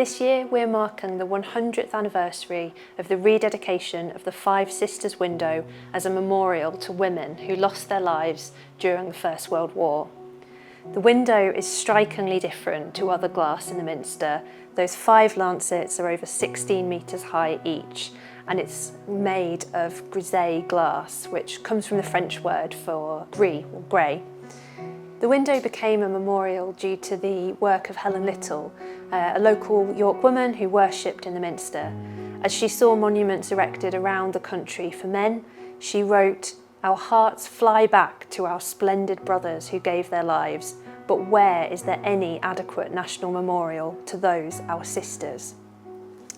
This year we're marking the 100th anniversary of the rededication of the Five Sisters window as a memorial to women who lost their lives during the First World War. The window is strikingly different to other glass in the Minster. Those 5 lancets are over 16 metres high each, and it's made of grisaille glass, which comes from the French word for gris or grey. The window became a memorial due to the work of Helen Little, a local York woman who worshipped in the Minster. As she saw monuments erected around the country for men, she wrote, "Our hearts fly back to our splendid brothers who gave their lives, but where is there any adequate national memorial to those our sisters?"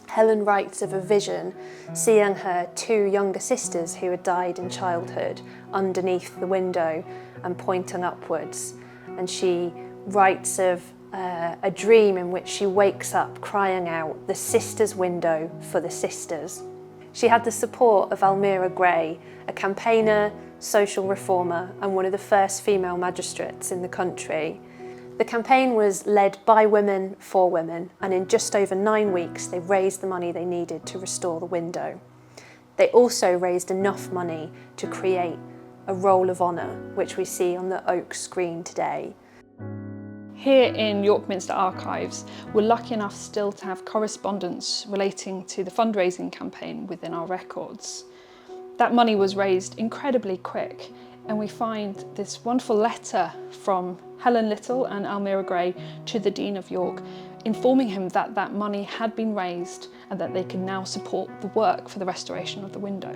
Helen writes of a vision seeing her 2 younger sisters who had died in childhood underneath the window and pointing upwards. And she writes of a dream in which she wakes up crying out, "The sisters' window for the sisters." She had the support of Almyra, a campaigner, social reformer, and one of the first female magistrates in the country. The campaign was led by women for women, and in just over 9 weeks they raised the money they needed to restore the window. They also raised enough money to create a roll of honour, which we see on the oak screen today. Here in York Minster Archives, we're lucky enough still to have correspondence relating to the fundraising campaign within our records. That money was raised incredibly quick, and we find this wonderful letter from Helen Little and Almyra to the Dean of York, informing him that that money had been raised and that they can now support the work for the restoration of the window.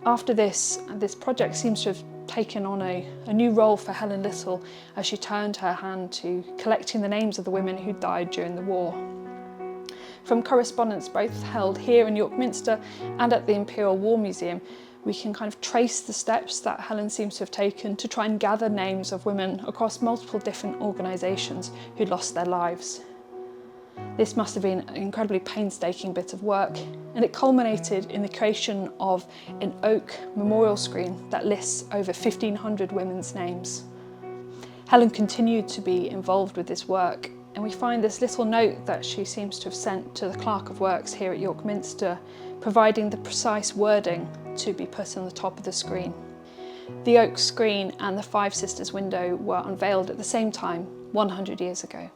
After this project seems to have taken on a new role for Helen Little as she turned her hand to collecting the names of the women who died during the war. From correspondence both held here in York Minster and at the Imperial War Museum, we can kind of trace the steps that Helen seems to have taken to try and gather names of women across multiple different organisations who lost their lives. This must have been an incredibly painstaking bit of work, and it culminated in the creation of an oak memorial screen that lists over 1,500 women's names. Helen continued to be involved with this work, and we find this little note that she seems to have sent to the Clerk of Works here at York Minster, providing the precise wording to be put on the top of the screen. The oak screen and the Five Sisters window were unveiled at the same time 100 years ago,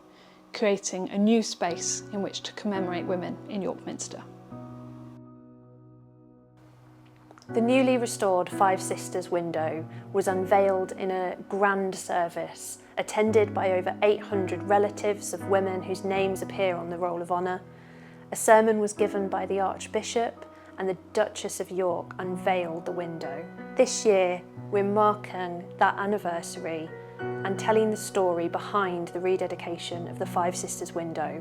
creating a new space in which to commemorate women in York Minster. The newly restored Five Sisters window was unveiled in a grand service, attended by over 800 relatives of women whose names appear on the Roll of Honour. A sermon was given by the Archbishop, and the Duchess of York unveiled the window. This year, we're marking that anniversary and telling the story behind the rededication of the Five Sisters window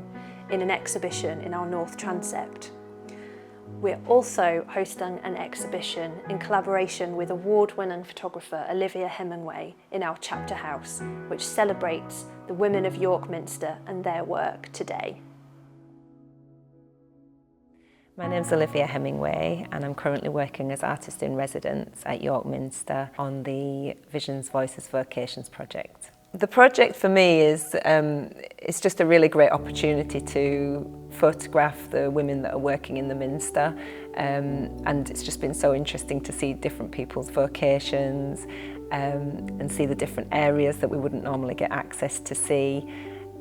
in an exhibition in our North Transept. We're also hosting an exhibition in collaboration with award-winning photographer Olivia Hemingway in our chapter house, which celebrates the women of York Minster and their work today. My name's Olivia Hemingway, and I'm currently working as artist in residence at York Minster on the Visions, Voices, Vocations project. The project for me is it's just a really great opportunity to photograph the women that are working in the Minster, and it's just been so interesting to see different people's vocations and see the different areas that we wouldn't normally get access to see,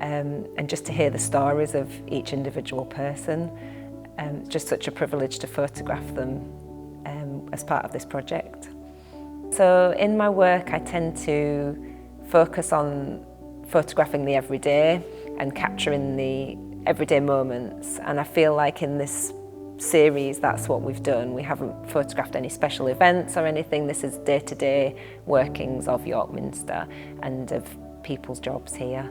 and just to hear the stories of each individual person. Just such a privilege to photograph them as part of this project. So in my work I tend to focus on photographing the everyday and capturing the everyday moments, and I feel like in this series that's what we've done. We haven't photographed any special events or anything. This is day-to-day workings of York Minster and of people's jobs here.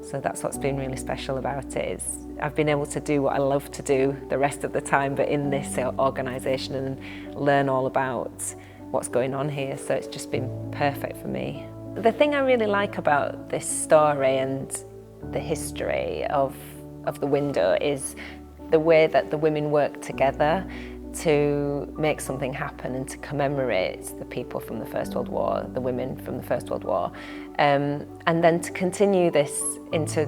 So that's what's been really special about it, is I've been able to do what I love to do the rest of the time, but in this organisation, and learn all about what's going on here. So it's just been perfect for me. The thing I really like about this story and the history of the window is the way that the women work together to make something happen and to commemorate the people from the First World War, the women from the First World War, and then to continue this into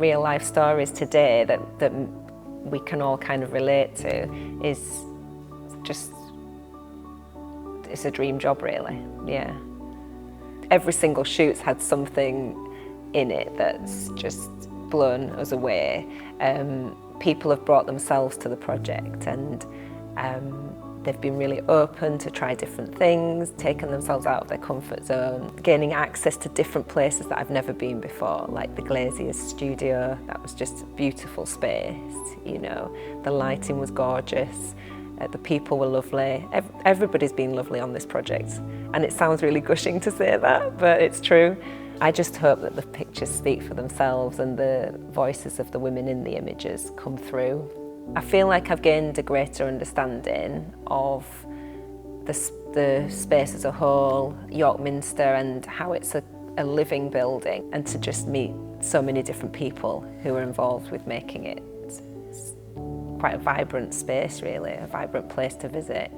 real life stories today that we can all kind of relate to is just, it's a dream job really, yeah. Every single shoot's had something in it that's just blown us away. People have brought themselves to the project, and they've been really open to try different things, taking themselves out of their comfort zone, gaining access to different places that I've never been before, like the Glazier's studio. That was just a beautiful space, you know. The lighting was gorgeous, the people were lovely. Everybody's been lovely on this project, and it sounds really gushing to say that, but it's true. I just hope that the pictures speak for themselves and the voices of the women in the images come through. I feel like I've gained a greater understanding of the space as a whole, York Minster, and how it's a living building, and to just meet so many different people who are involved with making it. It's quite a vibrant space really, a vibrant place to visit.